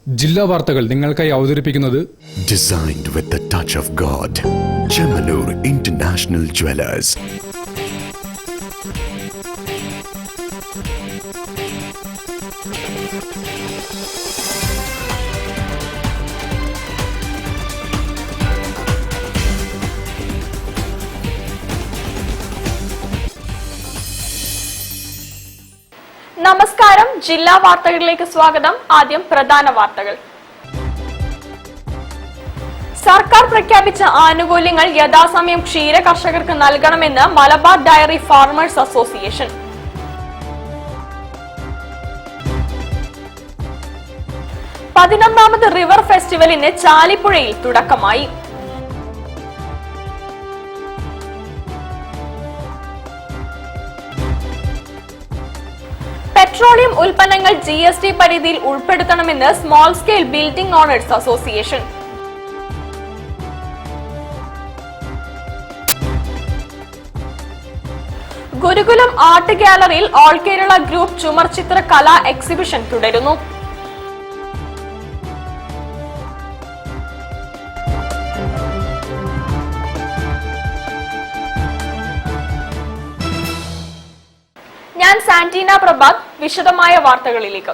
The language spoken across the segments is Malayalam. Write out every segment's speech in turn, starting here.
ജില്ലാ വാർത്തകൾ നിങ്ങൾക്കായി അവതരിപ്പിക്കുന്നത് Designed with the touch of God. Chemanur International Jewelers. നമസ്കാരം, ജില്ലാ വാർത്തകളിലേക്ക് സ്വാഗതം. ആദ്യം പ്രധാന വാർത്തകൾ. സർക്കാർ പ്രഖ്യാപിച്ച ആനുകൂല്യങ്ങൾ യഥാസമയം ക്ഷീര കർഷകർക്ക് നൽകണമെന്ന് മലബാർ ഡയറി ഫാർമേഴ്സ് അസോസിയേഷൻ. പതിനൊന്നാമത് റിവർ ഫെസ്റ്റിവലിന് ചാലിപ്പുഴയിൽ തുടക്കമായി. പെട്രോളിയം ഉൽപ്പന്നങ്ങൾ GST പരിധിയിൽ ഉൾപ്പെടുത്തണമെന്ന് small scale building owners association. Gurukulam art ഗാലറിയിൽ ഓൾ കേരള ഗ്രൂപ്പ് ചുമർ ചിത്ര കലാ എക്സിബിഷൻ തുടരുന്നു. ഞാൻ സാന്റീന പ്രഭാത്. വിശദമായ വാർത്തകളിലേക്ക്.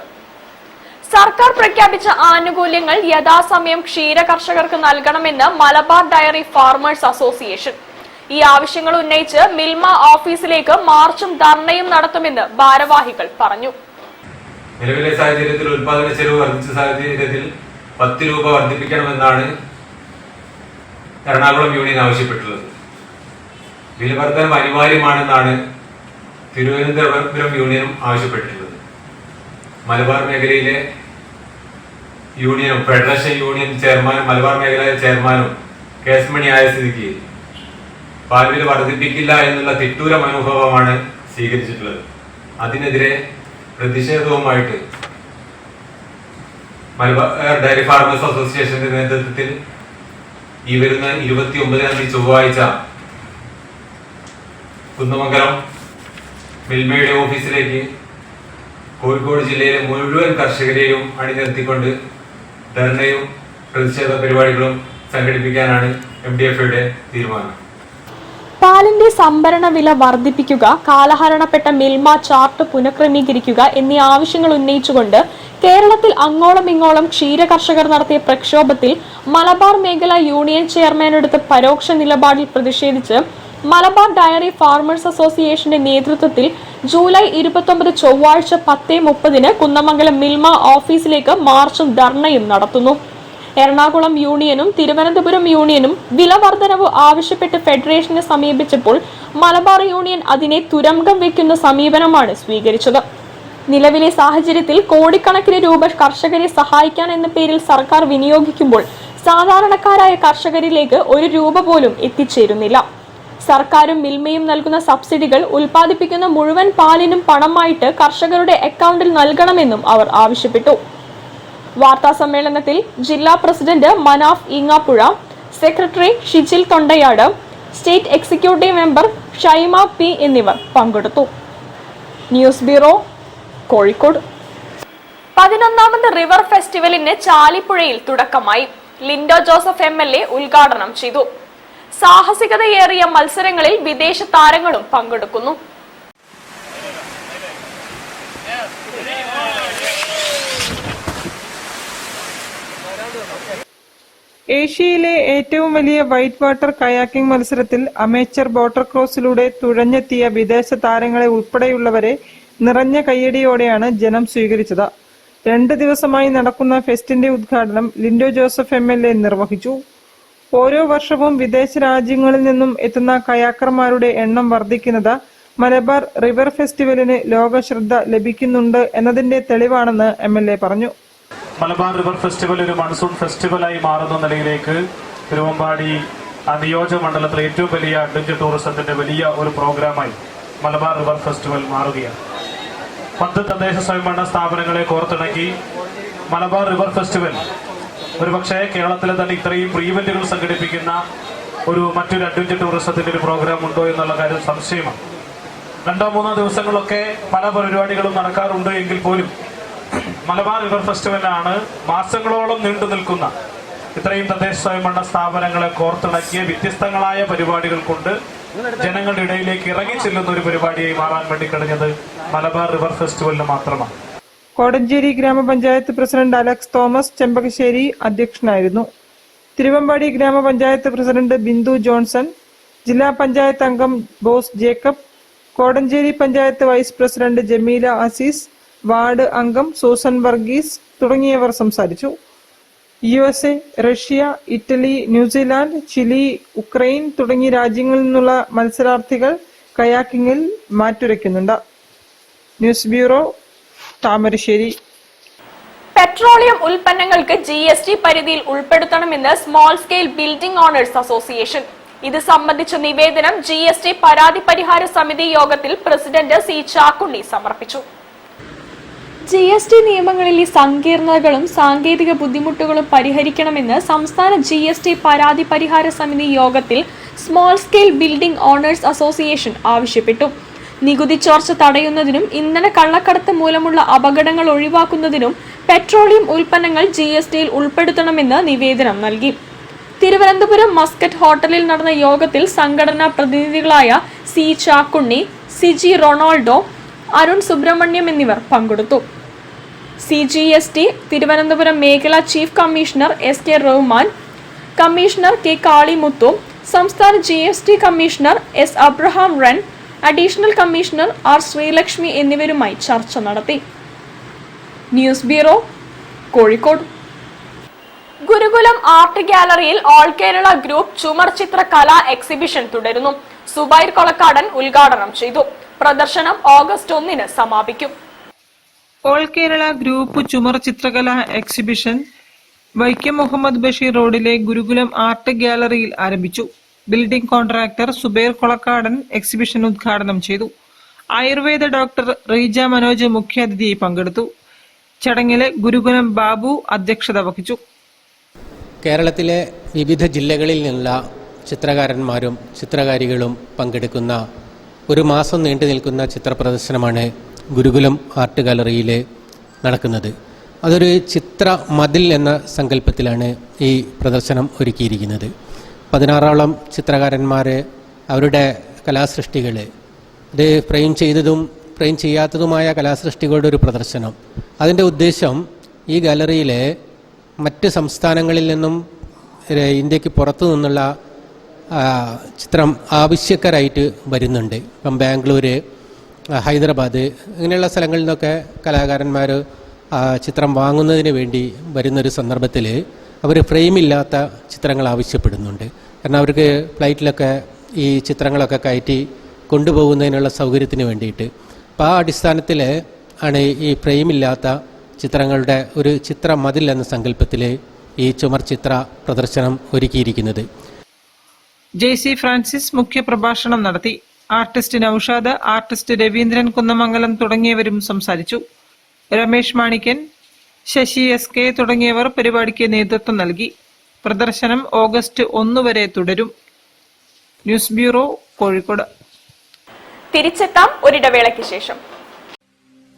സർക്കാർ പ്രഖ്യാപിച്ച ആനുകൂല്യങ്ങൾ യഥാസമയം ക്ഷീര കർഷകർക്ക് നൽകണമെന്ന് മലബാർ ഡയറി ഫാർമേഴ്സ് അസോസിയേഷൻ. ഈ ആവശ്യങ്ങൾ ഉന്നയിച്ച് മിൽമ ഓഫീസിലേക്ക് മാർച്ചും ധർണയും നടത്തുമെന്ന് ഭാരവാഹികൾ പറഞ്ഞു. നിലവിലെ സാഹചര്യത്തിൽ ഉൽപാദന ചെലവ് വർദ്ധിച്ച സാഹചര്യത്തിൽ 10 രൂപ വർദ്ധിപ്പിക്കണമെന്നാണ് എറണാകുളം യൂണിയൻ ആവശ്യപ്പെട്ടുള്ളത്. വില വർധനം അനിവാര്യമാണെന്നാണ് തിരുവനന്തപുരം യൂണിയനും ആവശ്യപ്പെട്ടിട്ടുള്ളത്. മലബാർ മേഖലയിലെ യൂണിയനും ഫെഡറേഷൻ യൂണിയൻ ചെയർമാനും മലബാർ മേഖലയിലെ ചെയർമാനും കേസ്മണിയായ സ്ഥിതിക്ക് പാൽവില വർദ്ധിപ്പിക്കില്ല എന്നുള്ള തിട്ടൂര മനോഭാവമാണ് സ്വീകരിച്ചിട്ടുള്ളത്. അതിനെതിരെ പ്രതിഷേധവുമായിട്ട് മലബാർ ഡയറി ഫാർമേഴ്സ് അസോസിയേഷന്റെ നേതൃത്വത്തിൽ ഈ വരുന്ന 29-ാം തീയതി ചൊവ്വാഴ്ച കുന്നമംഗലം മിൽമയുടെ ഓഫീസിലേക്ക് കോഴിക്കോട് ജില്ലയിലെ മുഴുവൻ കർഷകരെയും അണിനിർത്തിക്കൊണ്ട് ധർണയും പ്രതിഷേധ പരിപാടികളും സംഘടിപ്പിക്കാനാണ് MDFയുടെ തീരുമാനം. പാലിന്റെ സംഭരണ വില വർദ്ധിപ്പിക്കുക, കാലഹരണപ്പെട്ട മിൽമ ചാർട്ട് പുനഃക്രമീകരിക്കുക എന്നീ ആവശ്യങ്ങൾ ഉന്നയിച്ചുകൊണ്ട് കേരളത്തിൽ അങ്ങോളം ഇങ്ങോളം ക്ഷീര കർഷകർ നടത്തിയ പ്രക്ഷോഭത്തിൽ മലബാർ മേഖല യൂണിയൻ ചെയർമാനെടുത്ത പരോക്ഷ നിലപാടിൽ പ്രതിഷേധിച്ച് മലബാർ ഡയറി ഫാർമേഴ്സ് അസോസിയേഷന്റെ നേതൃത്വത്തിൽ ജൂലൈ 29 ചൊവ്വാഴ്ച 10:30 കുന്നമംഗലം മിൽമ ഓഫീസിലേക്ക് മാർച്ചും ധർണയും നടത്തുന്നു. എറണാകുളം യൂണിയനും തിരുവനന്തപുരം യൂണിയനും വില വർധനവ് ആവശ്യപ്പെട്ട് ഫെഡറേഷനെ സമീപിച്ചപ്പോൾ മലബാർ യൂണിയൻ അതിനെ തുരങ്കം വെക്കുന്ന സമീപനമാണ് സ്വീകരിച്ചത്. നിലവിലെ സാഹചര്യത്തിൽ കോടിക്കണക്കിന് രൂപ കർഷകരെ സഹായിക്കാൻ എന്ന പേരിൽ സർക്കാർ വിനിയോഗിക്കുമ്പോൾ സാധാരണക്കാരായ കർഷകരിലേക്ക് 1 രൂപ പോലും എത്തിച്ചേരുന്നില്ല. സർക്കാരും മിൽമയും നൽകുന്ന സബ്സിഡികൾ ഉൽപ്പാദിപ്പിക്കുന്ന മുഴുവൻ പാലിനും പണമായിട്ട് കർഷകരുടെ അക്കൗണ്ടിൽ നൽകണമെന്നും അവർ ആവശ്യപ്പെട്ടു. വാർത്താ സമ്മേളനത്തിൽ ജില്ലാ president Manaf Eengapuzha, secretary Shijil Thondayad, state executive member Shaima P എന്നിവർ പങ്കെടുത്തു. News bureau, Kozhikode. 11ാമത് റിവർ ഫെസ്റ്റിവലിന് ചാലിപ്പുഴയിൽ തുടക്കമായി. ലിൻഡോ ജോസഫ് MLA ഉദ്ഘാടനം ചെയ്തു. സാഹസികതയേറിയ മത്സരങ്ങളിൽ വിദേശ താരങ്ങളും പങ്കെടുക്കുന്നു. ഏഷ്യയിലെ ഏറ്റവും വലിയ വൈറ്റ് വാട്ടർ കയാക്കിംഗ് മത്സരത്തിൽ അമേച്ചർ ബോട്ടർ ക്രോസിലൂടെ തുഴഞ്ഞെത്തിയ വിദേശ താരങ്ങളെ ഉൾപ്പെടെയുള്ളവരെ നിറഞ്ഞ കയ്യടിയോടെയാണ് ജനം സ്വീകരിച്ചത്. 2 ദിവസമായി നടക്കുന്ന ഫെസ്റ്റിന്റെ ഉദ്ഘാടനം ലിൻഡോ ജോസഫ് MLA നിർവഹിച്ചു. ഓരോ വർഷവും വിദേശ രാജ്യങ്ങളിൽ നിന്നും എത്തുന്ന കയാക്കർമാരുടെ എണ്ണം വർദ്ധിക്കുന്നത് മലബാർ റിവർ ഫെസ്റ്റിവലിന് ലോക ശ്രദ്ധ ലഭിക്കുന്നുണ്ട് എന്നതിന്റെ തെളിവാണെന്ന് MLA പറഞ്ഞു. മലബാർ റിവർ ഫെസ്റ്റിവൽ ഒരു മൺസൂൺ ഫെസ്റ്റിവലായി മാറുന്ന നിലയിലേക്ക് തിരുവമ്പാടി നിയോജക മണ്ഡലത്തിലെ ഏറ്റവും വലിയ അഡ്വഞ്ചർ ടൂറിസത്തിന്റെ വലിയ ഒരു പ്രോഗ്രാമായി മലബാർ റിവർ ഫെസ്റ്റിവൽ മാറുകയാണ്. 10 തദ്ദേശ സ്വയംഭരണ സ്ഥാപനങ്ങളെ കോർത്തിണക്കി മലബാർ റിവർ ഫെസ്റ്റിവൽ ഒരുപക്ഷെ കേരളത്തിലെ തന്നെ ഇത്രയും പ്രീവെന്റുകൾ സംഘടിപ്പിക്കുന്ന മറ്റൊരു അഡ്വഞ്ചർ ടൂറിസത്തിന്റെ ഒരു പ്രോഗ്രാം ഉണ്ടോ എന്നുള്ള കാര്യം സംശയമാണ്. 2-3 ദിവസങ്ങളൊക്കെ പല പരിപാടികളും നടക്കാറുണ്ട് എങ്കിൽ പോലും മലബാർ റിവർ ഫെസ്റ്റിവലാണ് മാസങ്ങളോളം നീണ്ടു നിൽക്കുന്ന ഇത്രയും തദ്ദേശ സ്വയംഭരണ സ്ഥാപനങ്ങളെ കോർത്തിണക്കിയ വ്യത്യസ്തങ്ങളായ പരിപാടികൾ കൊണ്ട് ജനങ്ങളുടെ ഇടയിലേക്ക് ഇറങ്ങി ചെല്ലുന്ന ഒരു പരിപാടിയായി മാറാൻ വേണ്ടി കഴിഞ്ഞത് മലബാർ റിവർ ഫെസ്റ്റിവലിന് മാത്രമാണ്. കോടഞ്ചേരി ഗ്രാമപഞ്ചായത്ത് പ്രസിഡന്റ് അലക്സ് തോമസ് ചെമ്പകശ്ശേരി അധ്യക്ഷനായിരുന്നു. തിരുവമ്പാടി ഗ്രാമപഞ്ചായത്ത് പ്രസിഡന്റ് ബിന്ദു ജോൺസൺ, ജില്ലാ പഞ്ചായത്ത് അംഗം Bose Jacob, Kodenchery panchayat vice president Jameela Azeez, ward അംഗം സൂസൻ വർഗീസ് തുടങ്ങിയവർ സംസാരിച്ചു. USA, Russia, Italy, New Zealand, Chile, Ukraine തുടങ്ങിയ രാജ്യങ്ങളിൽ നിന്നുള്ള മത്സരാർത്ഥികൾ കയാക്കിങ്ങിൽ മാറ്റുരയ്ക്കുന്നുണ്ട്. News bureau, Thamarassery. പെട്രോളിയം ഉൽപ്പന്നങ്ങൾക്ക് GST പരിധിയിൽ ഉൾപ്പെടുത്തണമെന്ന് small scale building owners association. ഇത് സംബന്ധിച്ച നിവേദനം GST പരാതി പരിഹാര സമിതി യോഗത്തിൽ പ്രസിഡന്റ് C. ചാക്കുണ്ണി സമർപ്പിച്ചു. GST നിയമങ്ങളിലെ സങ്കീർണതകളും സാങ്കേതിക ബുദ്ധിമുട്ടുകളും പരിഹരിക്കണമെന്ന് സംസ്ഥാന GST പരാതി പരിഹാര സമിതി യോഗത്തിൽ small scale building owners association ആവശ്യപ്പെട്ടു. നികുതി ചോർച്ച തടയുന്നതിനും ഇന്ധന കള്ളക്കടത്ത് മൂലമുള്ള അപകടങ്ങൾ ഒഴിവാക്കുന്നതിനും പെട്രോളിയം ഉൽപ്പന്നങ്ങൾ GSTയിൽ ഉൾപ്പെടുത്തണമെന്ന് നിവേദനം നൽകി. തിരുവനന്തപുരം മസ്കറ്റ് ഹോട്ടലിൽ നടന്ന യോഗത്തിൽ സംഘടനാ പ്രതിനിധികളായ C. ചാക്കുണ്ണി, സിജി റൊണാൾഡോ, അരുൺ സുബ്രഹ്മണ്യം എന്നിവർ പങ്കെടുത്തു. CGST തിരുവനന്തപുരം മേഖലാ chief commissioner SK Rahman, commissioner K. Kalimuthu, സംസ്ഥാന GST കമ്മീഷണർ S. അബ്രഹാം റൺ, അഡീഷണൽ കമ്മീഷണർ R. ശ്രീലക്ഷ്മി എന്നിവരുമായി ചർച്ച നടത്തി. News bureau, Kozhikode. Gurukulam art ഗാലറിയിൽ ഓൾ കേരള ഗ്രൂപ്പ് ചുമർ ചിത്ര കലാ എക്സിബിഷൻ തുടരുന്നു. സുബൈർ കൊളക്കാടൻ ഉദ്ഘാടനം ചെയ്തു. പ്രദർശനം ഓഗസ്റ്റ് 1 സമാപിക്കും. ഓൾ കേരള ഗ്രൂപ്പ് ചുമർ ചിത്രകലാ എക്സിബിഷൻ വൈക്കം മുഹമ്മദ് ബഷീർ റോഡിലെ ഗുരുകുലം ആർട്ട് ഗാലറിയിൽ ആരംഭിച്ചു. Building contractor Zubair Kolakkadan exhibition ഉദ്ഘാടനം ചെയ്തു. ആയുർവേദ ഡോക്ടർ റീജ മനോജ് മുഖ്യാതിഥിയായി പങ്കെടുത്തു. ചടങ്ങിൽ ഗുരുകുലം ബാബു അധ്യക്ഷത വഹിച്ചു. കേരളത്തിലെ വിവിധ ജില്ലകളിൽ നിന്നുള്ള ചിത്രകാരന്മാരും ചിത്രകാരികളും പങ്കെടുക്കുന്ന ഒരു മാസം നീണ്ടു നിൽക്കുന്ന ചിത്ര പ്രദർശനമാണ് ഗുരുകുലം ആർട്ട് ഗാലറിയിൽ നടക്കുന്നത്. അതൊരു ചിത്ര മതിൽ എന്ന സങ്കല്പത്തിലാണ് ഈ പ്രദർശനം ഒരുക്കിയിരിക്കുന്നത്. 16ഓളം ചിത്രകാരന്മാർ അവരുടെ കലാസൃഷ്ടികൾ, അത് ഫ്രെയിം ചെയ്തതും ഫ്രെയിം ചെയ്യാത്തതുമായ കലാസൃഷ്ടികളുടെ ഒരു പ്രദർശനം. അതിൻ്റെ ഉദ്ദേശം ഈ ഗാലറിയിലെ മറ്റ് സംസ്ഥാനങ്ങളിൽ നിന്നും ഇന്ത്യക്ക് പുറത്തു നിന്നുള്ള ചിത്രം ആവശ്യക്കാരായിട്ട് വരുന്നുണ്ട്. ഇപ്പം ബാംഗ്ലൂർ, ഹൈദരാബാദ് ഇങ്ങനെയുള്ള സ്ഥലങ്ങളിൽ നിന്നൊക്കെ കലാകാരന്മാർ ചിത്രം വാങ്ങുന്നതിന് വേണ്ടി വരുന്നൊരു സന്ദർഭത്തിൽ അവർ ഫ്രെയിമില്ലാത്ത ചിത്രങ്ങൾ ആവശ്യപ്പെടുന്നുണ്ട്. കാരണം അവർക്ക് ഫ്ലൈറ്റിലൊക്കെ ഈ ചിത്രങ്ങളൊക്കെ കയറ്റി കൊണ്ടുപോകുന്നതിനുള്ള സൗകര്യത്തിന് വേണ്ടിയിട്ട്. അപ്പോൾ ആ അടിസ്ഥാനത്തിൽ ആണ് ഈ ഫ്രെയിമില്ലാത്ത ചിത്രങ്ങളുടെ ഒരു ചിത്ര മതിൽ എന്ന സങ്കല്പത്തിൽ ഈ ചുമർ ചിത്ര പ്രദർശനം ഒരുക്കിയിരിക്കുന്നത്. JC ഫ്രാൻസിസ് മുഖ്യപ്രഭാഷണം നടത്തി. ആർട്ടിസ്റ്റ് നൌഷാദ്, ആർട്ടിസ്റ്റ് രവീന്ദ്രൻ കുന്നമംഗലം തുടങ്ങിയവരും സംസാരിച്ചു. രമേശ് മാണിക്കൻ, ശശി SK തുടങ്ങിയവർ പരിപാടിക്ക് നേതൃത്വം നൽകി. പ്രദർശനം ഓഗസ്റ്റ് 1 വരെ തുടരും. News bureau, Kozhikode. തിരിച്ചെത്താം ഒരിടവേളയ്ക്ക് ശേഷം.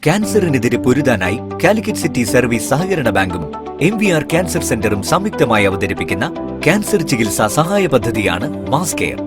ക്യാൻസറിനെതിരെ പൊരുതാനായി കാലിക്കറ്റ് സിറ്റി സർവീസ് സഹകരണ ബാങ്കും MVR ക്യാൻസർ സെന്ററും സംയുക്തമായി അവതരിപ്പിക്കുന്ന ക്യാൻസർ ചികിത്സാ സഹായ പദ്ധതിയാണ് mass care.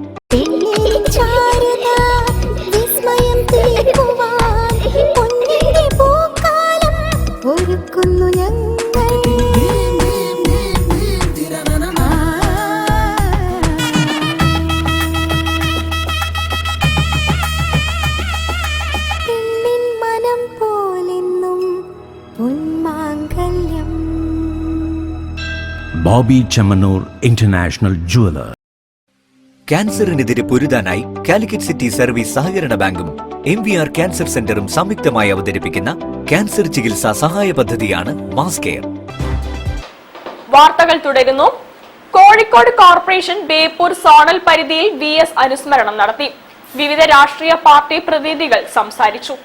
Boby Chemmanur international jeweller. ക്യാൻസറിനെതിരെ പൊരുതാനായി കാലിക്കറ്റ് സിറ്റി സർവീസ് സഹകരണ ബാങ്കും MVR ക്യാൻസർ സെന്ററും സംയുക്തമായി അവതരിപ്പിക്കുന്ന ക്യാൻസർ ചികിത്സാ സഹായ പദ്ധതിയാണ് മാസ് കെയർ. വാർത്തകൾ തുടരുന്നു. കോഴിക്കോട് കോർപ്പറേഷൻ ബേപ്പൂർ സോണൽ പരിധിയിൽ VS അനുസ്മരണം നടത്തി. വിവിധ രാഷ്ട്രീയ പാർട്ടി പ്രതിനിധികൾ സംസാരിച്ചു.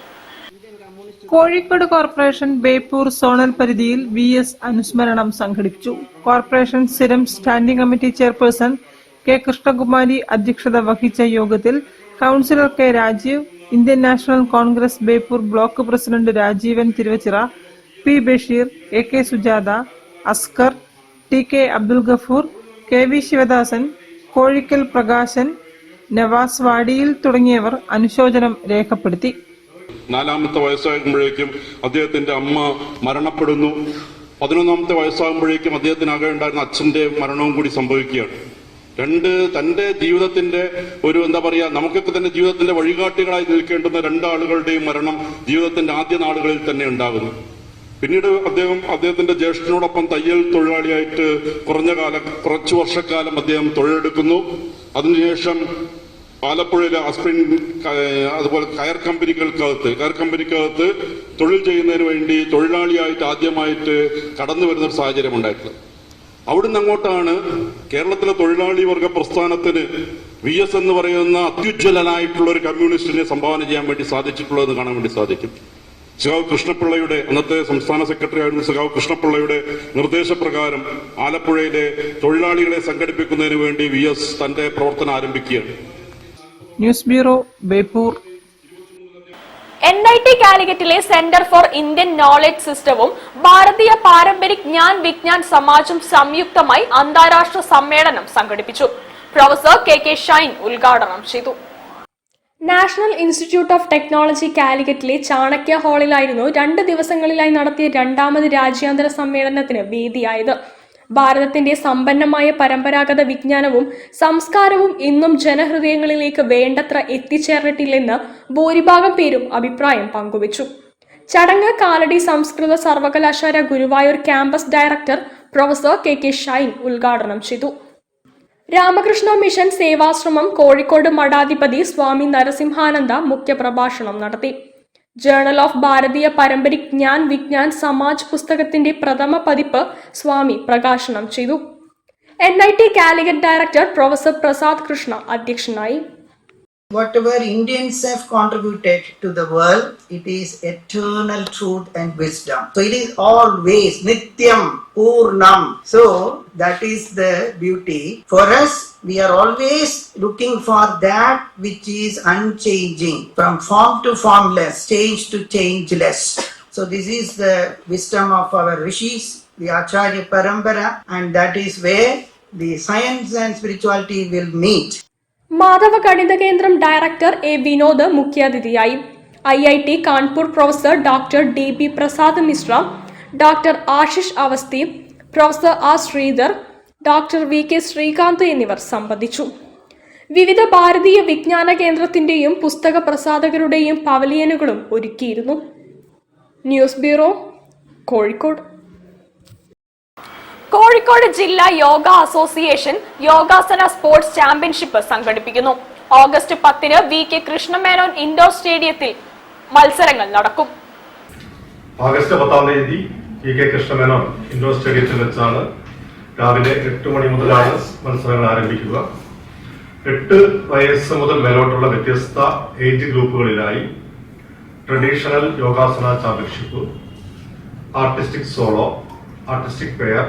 കോഴിക്കോട് കോർപ്പറേഷൻ ബേപ്പൂർ സോണൽ പരിധിയിൽ VS അനുസ്മരണം സംഘടിപ്പിച്ചു. കോർപ്പറേഷൻ സ്ഥിരം standing committee chairperson K. Krishnakumari അധ്യക്ഷത വഹിച്ച യോഗത്തിൽ councillor K. Rajeev, Indian National Congress Beypore block president Rajeevan Thiruvachira, P Basheer, A K Sujatha, Askar, T K Abdul Gafoor, K V Sivadasan, Kozhikkal Prakashan, Navas Vadiyil തുടങ്ങിയവർ അനുശോചനം രേഖപ്പെടുത്തി. 4-ാമത്തെ വയസ്സാകുമ്പോഴേക്കും അദ്ദേഹത്തിന്റെ അമ്മ മരണപ്പെടുന്നു. 11-ാമത്തെ വയസ്സാകുമ്പോഴേക്കും അദ്ദേഹത്തിനാകെ ഉണ്ടായിരുന്ന അച്ഛന്റെ മരണവും കൂടി സംഭവിക്കുകയാണ്. തന്റെ ജീവിതത്തിന്റെ നമുക്കൊക്കെ തന്നെ ജീവിതത്തിന്റെ വഴികാട്ടികളായി നിൽക്കേണ്ടുന്ന രണ്ടാളുകളുടെയും മരണം ജീവിതത്തിന്റെ ആദ്യ നാളുകളിൽ തന്നെ ഉണ്ടാകുന്നു. പിന്നീട് അദ്ദേഹത്തിന്റെ ജ്യേഷ്ഠനോടൊപ്പം തയ്യൽ തൊഴിലാളിയായിട്ട് കുറച്ചു വർഷക്കാലം അദ്ദേഹം തൊഴിലെടുക്കുന്നു. അതിനുശേഷം ആലപ്പുഴയിലെ ആസ്പിൻ അതുപോലെ കയർ കമ്പനിക്കകത്ത് തൊഴിൽ ചെയ്യുന്നതിന് വേണ്ടി തൊഴിലാളിയായിട്ട് ആദ്യമായിട്ട് കടന്നു വരുന്നൊരു സാഹചര്യം ഉണ്ടായിട്ടുള്ളത്. അവിടുന്ന് അങ്ങോട്ടാണ് കേരളത്തിലെ തൊഴിലാളി വർഗ പ്രസ്ഥാനത്തിന് VS എന്ന് പറയുന്ന അത്യുജ്വലനായിട്ടുള്ള ഒരു കമ്മ്യൂണിസ്റ്റിനെ സംഭാവന ചെയ്യാൻ വേണ്ടി സാധിച്ചിട്ടുള്ളതെന്ന് കാണാൻ വേണ്ടി സാധിക്കും. സഖാവ് കൃഷ്ണപിള്ളയുടെ, അന്നത്തെ സംസ്ഥാന സെക്രട്ടറി ആയിരുന്ന സഖാവ് കൃഷ്ണപിള്ളയുടെ നിർദ്ദേശപ്രകാരം ആലപ്പുഴയിലെ തൊഴിലാളികളെ സംഘടിപ്പിക്കുന്നതിന് വേണ്ടി VS തന്റെ പ്രവർത്തനം ആരംഭിക്കുകയാണ്. News bureau, Beypore. NIT കാലിക്കറ്റിലെ സെന്റർ ഫോർ ഇന്ത്യൻ നോളജ് സിസ്റ്റവും ഭാരതീയ പാരമ്പരിക് ജ്ഞാൻ വിജ്ഞാൻ സമാജും സംയുക്തമായി അന്താരാഷ്ട്ര സമ്മേളനം സംഘടിപ്പിച്ചു. പ്രൊഫസർ KK ഷൈൻ ഉദ്ഘാടനം ചെയ്തു. നാഷണൽ ഇൻസ്റ്റിറ്റ്യൂട്ട് ഓഫ് ടെക്നോളജി കാലിക്കറ്റിലെ ചാണക്യ ഹാളിലായിരുന്നു 2 ദിവസങ്ങളിലായി നടത്തിയ 2ാമത് രാജ്യാന്തര സമ്മേളനത്തിന് വേദിയായത്. ഭാരതത്തിന്റെ സമ്പന്നമായ പരമ്പരാഗത വിജ്ഞാനവും സംസ്കാരവും ഇന്നും ജനഹൃദയങ്ങളിലേക്ക് വേണ്ടത്ര എത്തിച്ചേർന്നിട്ടില്ലെന്ന് ഭൂരിഭാഗം പേരും അഭിപ്രായം പങ്കുവച്ചു. ചടങ്ങ് കാലടി സംസ്കൃത സർവകലാശാല Guruvayur campus director professor KK Shine ഉദ്ഘാടനം ചെയ്തു. രാമകൃഷ്ണ മിഷൻ സേവാശ്രമം കോഴിക്കോട് മഠാധിപതി സ്വാമി നരസിംഹാനന്ദ മുഖ്യപ്രഭാഷണം നടത്തി. ജേണൽ ഓഫ് ഭാരതീയ പാരമ്പരിക് ജ്ഞാൻ വിജ്ഞാൻ സമാജ് പുസ്തകത്തിന്റെ പ്രഥമ പതിപ്പ് സ്വാമി പ്രകാശനം ചെയ്തു. NIT Calicut director professor Prasad Krishna അധ്യക്ഷനായി. Whatever Indians have contributed to the world, it is eternal truth and wisdom. So it is always Nityam, Purnam. So that is the beauty. For us, we are always looking for that which is unchanging, from form to formless, change to changeless. So this is the wisdom of our rishis, the Acharya Parampara, and that is where the science and spirituality will meet. Madhava ഗണിത കേന്ദ്രം ഡയറക്ടർ A. വിനോദ് മുഖ്യാതിഥിയായി. IIT Kanpur professor doctor DB Prasad Mishra, doctor Ashish Awasthi, professor R. Sridhar, doctor VK Srikanth എന്നിവർ സംബന്ധിച്ചു. വിവിധ ഭാരതീയ വിജ്ഞാന കേന്ദ്രത്തിന്റെയും പുസ്തക പ്രസാധകരുടെയും പവലിയനുകളും ഒരുക്കിയിരുന്നു. News bureau, Kozhikode. കോഴിക്കോട് ജില്ലാ യോഗ അസോസിയേഷൻ യോഗാസന സ്പോർട്സ് ചാമ്പ്യൻഷിപ്പ് സംഘടിപ്പിക്കുന്നു. ഓഗസ്റ്റ് 10-ന് VK കൃഷ്ണമേനോൻ ഇൻഡോർ സ്റ്റേഡിയത്തിൽ മത്സരങ്ങൾ നടക്കും. ഓഗസ്റ്റ് 10-ാം തീയതി VK കൃഷ്ണമേനോൻ ഇൻഡോർ സ്റ്റേഡിയത്തിൽ വെച്ചാണ് രാവിലെ 8 മണി മുതലാണ് മത്സരങ്ങൾ ആരംഭിക്കുക. 8 വയസ്സ് മുതൽ മേലോട്ടുള്ള വ്യത്യസ്ത ഏജ് ഗ്രൂപ്പുകളിലായി ട്രഡീഷണൽ യോഗാസന championship, artistic solo, artistic pair,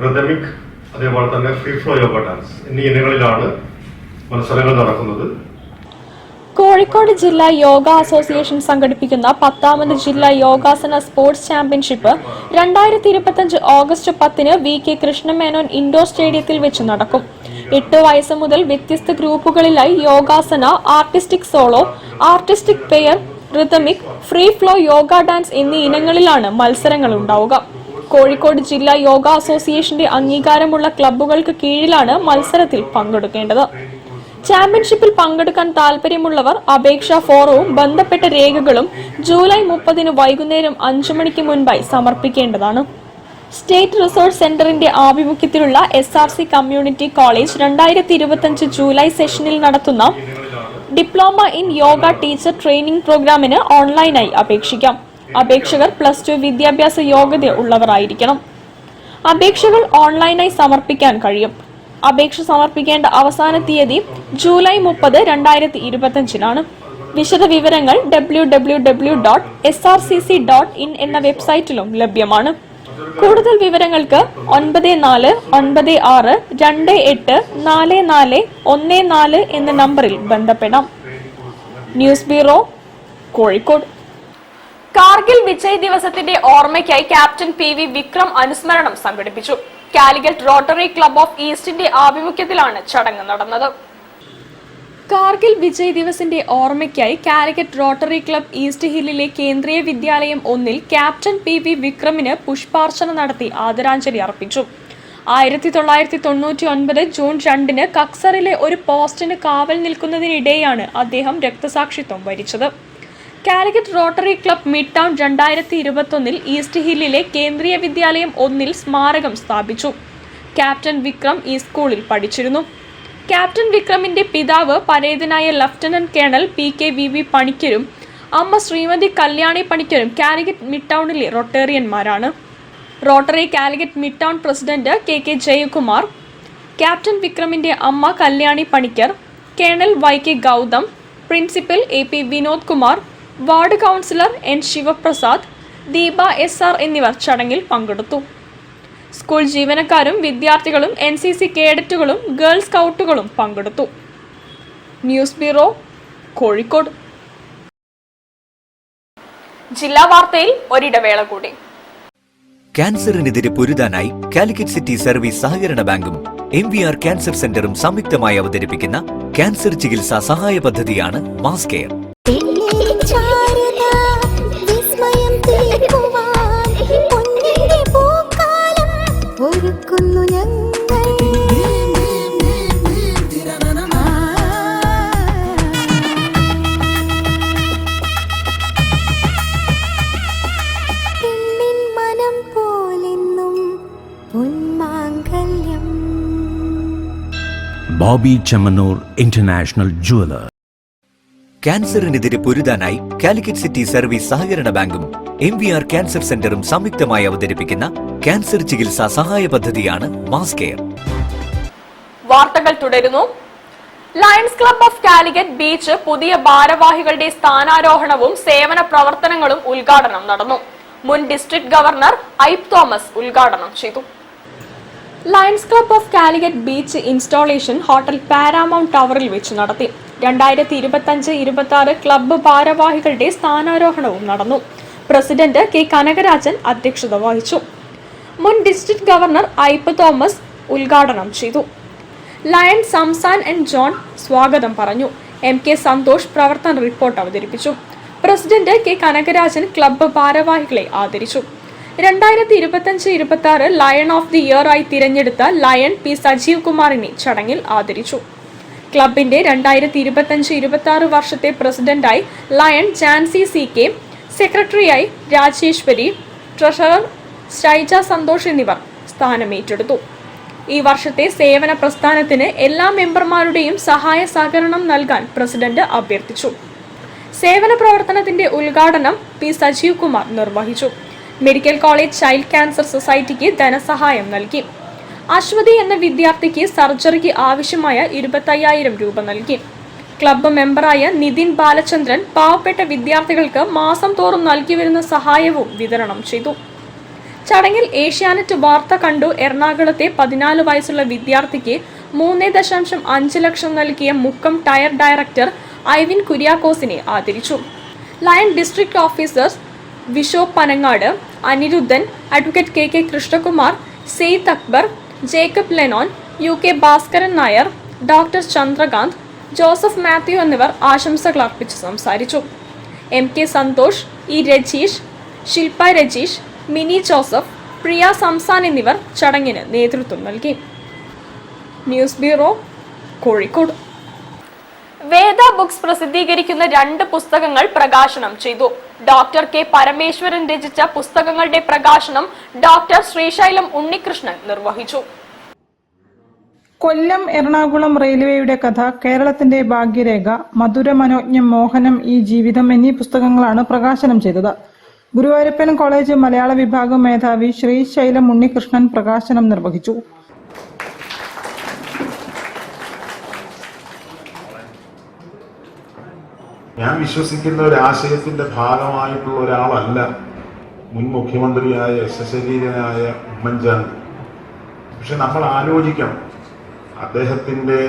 rhythmic, അതേപോലെ തന്നെ ഫ്രീ ഫ്ലോ യോഗ ഡാൻസ് എന്നീ ഇനങ്ങളിലാണ് മത്സരങ്ങൾ നടക്കുന്നത്. കോഴിക്കോട് ജില്ലാ യോഗ അസോസിയേഷൻ സംഘടിപ്പിക്കുന്ന 10ാമത് ജില്ലാ യോഗാസന സ്പോർട്സ് ചാമ്പ്യൻഷിപ്പ് 2025 ഓഗസ്റ്റ് 10-ന് VK കൃഷ്ണമേനോൻ ഇൻഡോർ സ്റ്റേഡിയത്തിൽ വെച്ച് നടക്കും. 8 വയസ്സ് മുതൽ വ്യത്യസ്ത ഗ്രൂപ്പുകളിലായി യോഗാസന, artistic solo, artistic pair, rhythmic, free flow yoga dance എന്നീ ഇനങ്ങളിലാണ് മത്സരങ്ങൾ ഉണ്ടാവുക. കോഴിക്കോട് ജില്ലാ യോഗ അസോസിയേഷന്റെ അംഗീകാരമുള്ള ക്ലബ്ബുകൾക്ക് കീഴിലാണ് മത്സരത്തിൽ പങ്കെടുക്കേണ്ടത്. ചാമ്പ്യൻഷിപ്പിൽ പങ്കെടുക്കാൻ താൽപര്യമുള്ളവർ അപേക്ഷാ ഫോറവും ബന്ധപ്പെട്ട രേഖകളും ജൂലൈ 30-ന് വൈകുന്നേരം 5 മണിക്ക് മുൻപായി സമർപ്പിക്കേണ്ടതാണ്. സ്റ്റേറ്റ് റിസോഴ്സ് സെന്ററിന്റെ ആഭിമുഖ്യത്തിലുള്ള SRC കമ്മ്യൂണിറ്റി കോളേജ് 2025 ജൂലൈ സെഷനിൽ നടത്തുന്ന diploma in yoga teacher training പ്രോഗ്രാമിന് ഓൺലൈനായി അപേക്ഷിക്കാം. അപേക്ഷകർ +2 വിദ്യാഭ്യാസ യോഗ്യത ഉള്ളവരായിരിക്കണം. അപേക്ഷകൾ ഓൺലൈനായി സമർപ്പിക്കാൻ കഴിയും. അപേക്ഷ സമർപ്പിക്കേണ്ട അവസാന തീയതി ജൂലൈ 30, 2025-നാണ്. വിശദ വിവരങ്ങൾ www.srcc.in എന്ന വെബ്സൈറ്റിലും ലഭ്യമാണ്. കൂടുതൽ വിവരങ്ങൾക്ക് 9496284414 എന്ന നമ്പറിൽ ബന്ധപ്പെടാം. News bureau, Kozhikode. കാർഗിൽ വിജയ് ദിവസത്തിന്റെ ഓർമ്മയ്ക്കായി ക്യാപ്റ്റൻ പി വി വിക്രം അനുസ്മരണം സംഘടിപ്പിച്ചു. കാലിക്കറ്റ് റോട്ടറി ക്ലബ് ഓഫ് ഈസ്റ്റിന്റെ ആഭിമുഖ്യത്തിലാണ് ചടങ്ങ് നടന്നത്. കാർഗിൽ വിജയ് ദിവസിന്റെ ഓർമ്മയ്ക്കായി കാലിക്കറ്റ് റോട്ടറി ക്ലബ് ഈസ്റ്റ് ഹില്ലിലെ Kendriya Vidyalaya 1 captain P V വിക്രമിന് പുഷ്പാർച്ചന നടത്തി ആദരാഞ്ജലി അർപ്പിച്ചു. 1999 ജൂൺ 2 കക്സറിലെ ഒരു പോസ്റ്റിന് കാവൽ നിൽക്കുന്നതിനിടെയാണ് അദ്ദേഹം രക്തസാക്ഷിത്വം വരിച്ചത്. Calicut Rotary club mid town 2021 east ഹില്ലിലെ കേന്ദ്രീയ വിദ്യാലയം 1 സ്മാരകം സ്ഥാപിച്ചു. ക്യാപ്റ്റൻ വിക്രം ഈ സ്കൂളിൽ പഠിച്ചിരുന്നു. ക്യാപ്റ്റൻ വിക്രമിന്റെ പിതാവ് പരേതനായ ലഫ്റ്റനന്റ് കേണൽ PKVV പണിക്കരും അമ്മ ശ്രീമതി കല്യാണി പണിക്കരും കാലിക്കറ്റ് മിഡ് ടൗണിലെ റൊട്ടേറിയന്മാരാണ്. Rotary Calicut mid town president KK Jayakumar, captain വിക്രമിന്റെ അമ്മ Kalyani Panicker, colonel YK Gautam, principal AP Vinod Kumar, ward councillor N Sivaprasad, Deepa SR എന്നിവർ ചടങ്ങിൽ പങ്കെടുത്തു. സ്കൂൾ ജീവനക്കാരും വിദ്യാർത്ഥികളും NCC കേഡറ്റുകളും ഗേൾ സ്കൗട്ടുകളും പങ്കെടുത്തു. News bureau, Kozhikode. ജില്ലാ വാർത്തയിൽ ഒരിടവേള കൂടി. ക്യാൻസറിനെതിരെ പൊരുതാനായി കാലിക്കറ്റ് സിറ്റി സർവീസ് സഹകരണ ബാങ്കും MVR ക്യാൻസർ സെന്ററും സംയുക്തമായി അവതരിപ്പിക്കുന്ന ക്യാൻസർ ചികിത്സാ സഹായ പദ്ധതിയാണ് mass care. Boby Chemmanur international jeweller. ക്യാൻസറിനെതിരെ പൊരുതാനായി കാലിക്കറ്റ് സിറ്റി സർവീസ് സഹകരണ ബാങ്കും MVR ക്യാൻസർ സെന്ററും സംയുക്തമായി അവതരിപ്പിക്കുന്ന ക്യാൻസർ ചികിത്സാ സഹായ പദ്ധതിയാണ് മാസ് കെയർ. വാർത്തകൾ തുടരുന്നു. Lions club of Calicut beach പുതിയ ഭാരവാഹികളുടെ സ്ഥാനാരോഹണവും സേവന പ്രവർത്തനങ്ങളും ഉദ്ഘാടനം നടന്നു. മുൻ ഡിസ്ട്രിക്ട് ഗവർണർ ഐപ്പ് തോമസ് ഉദ്ഘാടനം ചെയ്തു. Lions club of Calicut beach installation hotel Paramount ടവറിൽ വെച്ച് നടത്തി. 2025-26 ക്ലബ്ബ് ഭാരവാഹികളുടെ സ്ഥാനാരോഹണവും നടന്നു. പ്രസിഡന്റ് K കനകരാജൻ അധ്യക്ഷത വഹിച്ചു. മുൻ ഡിസ്ട്രിക്ട് ഗവർണർ ഐപ്പ് തോമസ് ഉദ്ഘാടനം ചെയ്തു. ലയൺ സംസാൻ N ജോൺ സ്വാഗതം പറഞ്ഞു. MK സന്തോഷ് പ്രവർത്തന റിപ്പോർട്ട് അവതരിപ്പിച്ചു. പ്രസിഡന്റ് K കനകരാജൻ ക്ലബ്ബ് ഭാരവാഹികളെ ആദരിച്ചു. 2025-26 ലയൺ ഓഫ് ദി ഇയർ ആയി തിരഞ്ഞെടുത്ത ലയൺ P സജീവ് കുമാറിനെ ചടങ്ങിൽ ആദരിച്ചു. ക്ലബിന്റെ 2025-26 വർഷത്തെ പ്രസിഡന്റായി ലയൺ ജാൻസി CK, സെക്രട്ടറിയായി രാജേശ്വരി, ട്രഷറർ ഷൈജ സന്തോഷ് എന്നിവർ സ്ഥാനമേറ്റെടുത്തു. ഈ വർഷത്തെ സേവന പ്രസ്ഥാനത്തിന് എല്ലാ മെമ്പർമാരുടെയും സഹായ സഹകരണം നൽകാൻ പ്രസിഡന്റ് അഭ്യർത്ഥിച്ചു. സേവന പ്രവർത്തനത്തിന്റെ ഉദ്ഘാടനം P സജീവ് കുമാർ നിർവഹിച്ചു. മെഡിക്കൽ കോളേജ് ചൈൽഡ് ക്യാൻസർ സൊസൈറ്റിക്ക് ധനസഹായം നൽകി. അശ്വതി എന്ന വിദ്യാർത്ഥിക്ക് സർജറിക്ക് ആവശ്യമായ 25,000 രൂപ നൽകി. ക്ലബ്ബ് മെമ്പറായ നിതിൻ ബാലചന്ദ്രൻ പാവപ്പെട്ട വിദ്യാർത്ഥികൾക്ക് മാസം തോറും നൽകി വരുന്ന സഹായവും വിതരണം ചെയ്തു. ചടങ്ങിൽ ഏഷ്യാനെറ്റ് വാർത്ത കണ്ടു എറണാകുളത്തെ 14 വയസ്സുള്ള വിദ്യാർത്ഥിക്ക് 3.5 ലക്ഷം നൽകിയ മുക്കം ടയർ ഡയറക്ടർ ഐവിൻ കുര്യാക്കോസിനെ ആദരിച്ചു. ലയൺ ഡിസ്ട്രിക്ട് ഓഫീസേഴ്സ് വിശോപ് Panangad, Aniruddhan, advocate KK Krishnakumar, Sayed Akbar, Jacob Lennon, UK Bhaskaran Nair, doctor Chandrakant, Joseph Mathew എന്നിവർ ആശംസകൾ അർപ്പിച്ച് സംസാരിച്ചു. MK സന്തോഷ്, E രജീഷ്, ശില്പ രജീഷ്, മിനി ജോസഫ്, പ്രിയ സംസാൻ എന്നിവർ ചടങ്ങിന് നേതൃത്വം നൽകി. News bureau, Kozhikode. Veda books പ്രസിദ്ധീകരിക്കുന്ന 2 പുസ്തകങ്ങൾ പ്രകാശനം ചെയ്തു. ഡോക്ടർ K പരമേശ്വരൻ രചിച്ച പുസ്തകങ്ങളുടെ പ്രകാശനം ഡോക്ടർ ശ്രീശൈലം ഉണ്ണികൃഷ്ണൻ നിർവഹിച്ചു. കൊല്ലം എറണാകുളം റെയിൽവേയുടെ കഥ, കേരളത്തിന്റെ ഭാഗ്യരേഖ, മധുരമനോജ്ഞം, മോഹനം, ഈ ജീവിതം എന്നീ പുസ്തകങ്ങളാണ് പ്രകാശനം ചെയ്തത്. ഗുരുവായൂരപ്പൻ കോളേജ് മലയാള വിഭാഗം മേധാവി ശ്രീശൈലം ഉണ്ണികൃഷ്ണൻ പ്രകാശനം നിർവഹിച്ചു. ഞാൻ വിശ്വസിക്കുന്ന ഒരു ആശയത്തിന്റെ ഭാഗമായിട്ടുള്ള ഒരാളല്ല മുൻ മുഖ്യമന്ത്രിയായ യശസ്വരീയനായ ഉമ്മൻചാണ്ടി. പക്ഷെ നമ്മൾ ആലോചിക്കണം, അദ്ദേഹത്തിന്റെ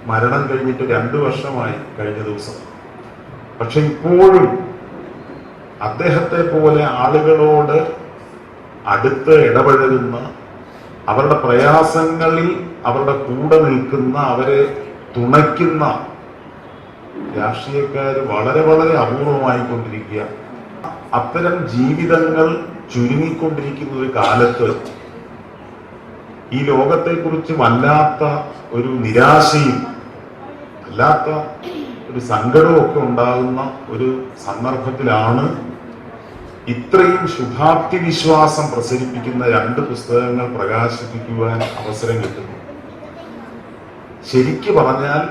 മരണം കഴിഞ്ഞിട്ട് 2 വർഷമായി കഴിഞ്ഞ ദിവസം. പക്ഷെ ഇപ്പോഴും അദ്ദേഹത്തെ പോലെ ആളുകളോട് അടുത്ത് ഇടപഴകുന്ന, അവരുടെ പ്രയാസങ്ങളിൽ അവരുടെ കൂടെ നിൽക്കുന്ന, അവരെ തുണയ്ക്കുന്ന രാഷ്ട്രീയക്കാർ വളരെ വളരെ അപൂർവമായിക്കൊണ്ടിരിക്കുക. അത്തരം ജീവിതങ്ങൾ ചുരുങ്ങിക്കൊണ്ടിരിക്കുന്ന ഒരു കാലത്ത് ഈ ലോകത്തെക്കുറിച്ച് വല്ലാത്ത ഒരു നിരാശയും വല്ലാത്ത ഒരു സങ്കടവും ഒക്കെ ഉണ്ടാകുന്ന ഒരു സന്ദർഭത്തിലാണ് ഇത്രയും ശുഭാപ്തി വിശ്വാസം പ്രസരിപ്പിക്കുന്ന 2 പുസ്തകങ്ങൾ പ്രകാശിപ്പിക്കുവാൻ അവസരം കിട്ടുന്നു. ശരിക്കു പറഞ്ഞാൽ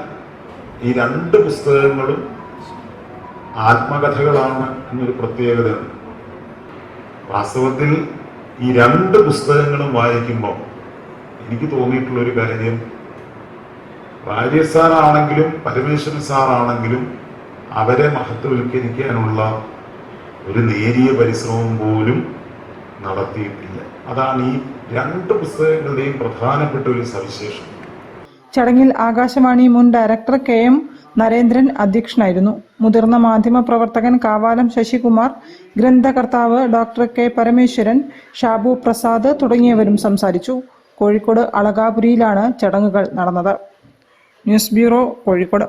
ഈ 2 പുസ്തകങ്ങളും ആത്മകഥകളാണ് എന്നൊരു പ്രത്യേകതയുണ്ട്. വാസ്തവത്തിൽ ഈ 2 പുസ്തകങ്ങളും വായിക്കുമ്പോൾ എനിക്ക് തോന്നിയിട്ടുള്ളൊരു കാര്യം, വാര്യർ സാറാണെങ്കിലും പരമേശ്വരൻ സാറാണെങ്കിലും അവരെ മഹത്വവൽക്കരിക്കാനുള്ള ഒരു നേരിയ പരിശ്രമം പോലും നടത്തിയിട്ടില്ല. അതാണ് ഈ 2 പുസ്തകങ്ങളുടെയും പ്രധാനപ്പെട്ട ഒരു സവിശേഷത. ചടങ്ങിൽ ആകാശവാണി മുൻ ഡയറക്ടർ KM നരേന്ദ്രൻ അധ്യക്ഷനായിരുന്നു. മുതിർന്ന മാധ്യമ പ്രവർത്തകൻ കാവാലം ശശികുമാർ, ഗ്രന്ഥകർത്താവ് ഡോക്ടർ K പരമേശ്വരൻ, ഷാബു പ്രസാദ് തുടങ്ങിയവരും സംസാരിച്ചു. കോഴിക്കോട് അളകാപുരിയിലാണ് ചടങ്ങുകൾ നടന്നത്. News bureau, Kozhikode.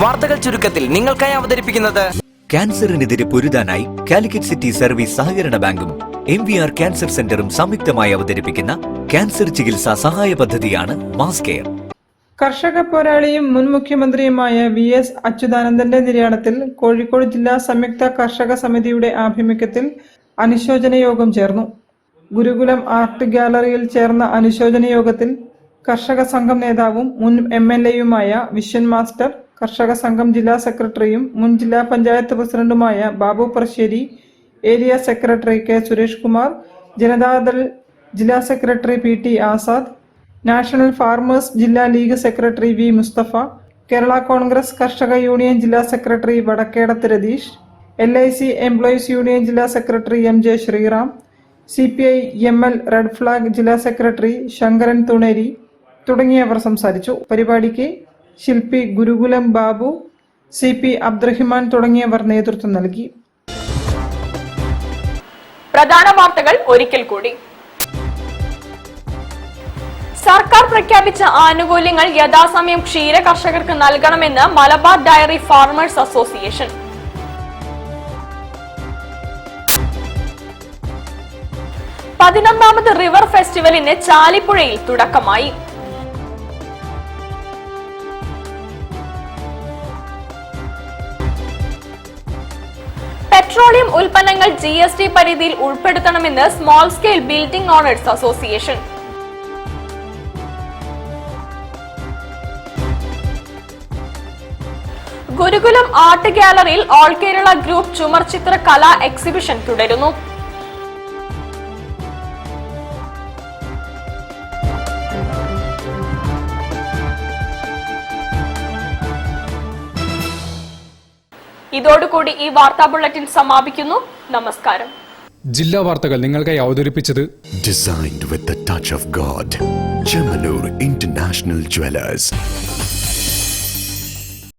വാർത്തകൾ ചുരുക്കത്തിൽ നിങ്ങൾക്കായി അവതരിപ്പിക്കുന്നത് ക്യാൻസറിനെതിരെ പൊരുതാനായി കാലിക്കറ്റ് സിറ്റി സർവീസ് സഹകരണ ബാങ്കും MVR ക്യാൻസർ സെന്ററും സംയുക്തമായി അവതരിപ്പിക്കുന്ന ക്യാൻസർ ചികിത്സാ സഹായ പദ്ധതിയാണ് മാസ് കെയർ. കർഷക പോരാളിയും മുൻ മുഖ്യമന്ത്രിയുമായ VS അച്യുതാനന്ദന്റെ നിര്യാണത്തിൽ കോഴിക്കോട് ജില്ലാ സംയുക്ത കർഷക സമിതിയുടെ ആഭിമുഖ്യത്തിൽ അനുശോചന യോഗം ചേർന്നു. ഗുരുകുലം ആർട്ട് ഗാലറിയിൽ ചേർന്ന അനുശോചന യോഗത്തിൽ കർഷക സംഘം നേതാവും മുൻ MLAയുമായ വിശ്വൻ മാസ്റ്റർ, കർഷക സംഘം ജില്ലാ സെക്രട്ടറിയും മുൻ ജില്ലാ പഞ്ചായത്ത് പ്രസിഡന്റുമായ Babu Parassery, area secretary K Suresh Kumar, Janata Dal ജില്ലാ secretary PT Azad, National farmers ജില്ലാ league secretary V Mustafa, Kerala Congress കർഷക യൂണിയൻ ജില്ലാ secretary Vadakkedath Ratheesh, LIC employees union ജില്ലാ secretary MJ Sreeram, CPI ML red flag ജില്ലാ സെക്രട്ടറി ശങ്കരൻ തുണേരി തുടങ്ങിയവർ സംസാരിച്ചു. പരിപാടിക്ക് ശില്പി ഗുരുകുലം ബാബു, CP അബ്ദുറഹിമാൻ തുടങ്ങിയവർ നേതൃത്വം നൽകി. പ്രധാന വാർത്തകൾ ഒരിക്കൽ കൂടി. സർക്കാർ പ്രഖ്യാപിച്ച ആനുകൂല്യങ്ങൾ യഥാസമയം ക്ഷീര കർഷകർക്ക് നൽകണമെന്ന് മലബാർ ഡയറി ഫാർമേഴ്സ് അസോസിയേഷൻ. പതിനൊന്നാമത് റിവർ ഫെസ്റ്റിവലിന് ചാലിപ്പുഴയിൽ തുടക്കമായി. പെട്രോളിയം ഉൽപ്പന്നങ്ങൾ GST പരിധിയിൽ ഉൾപ്പെടുത്തണമെന്ന് small scale building owners association. Gurukulam art ഗാലറിയിൽ ഓൾ കേരള ഗ്രൂപ്പ് ചുമർ ചിത്ര കലാ എക്സിബിഷൻ തുടരുന്നു. ഇതോടുകൂടി ഈ വാർത്താ ബുള്ളറ്റിൻ സമാപിക്കുന്നു. നമസ്കാരം. ജില്ലാ വാർത്തകൾ നിങ്ങൾക്കായി അവതരിപ്പിച്ചത് Designed with the touch of God. Chemanur International Jewelers.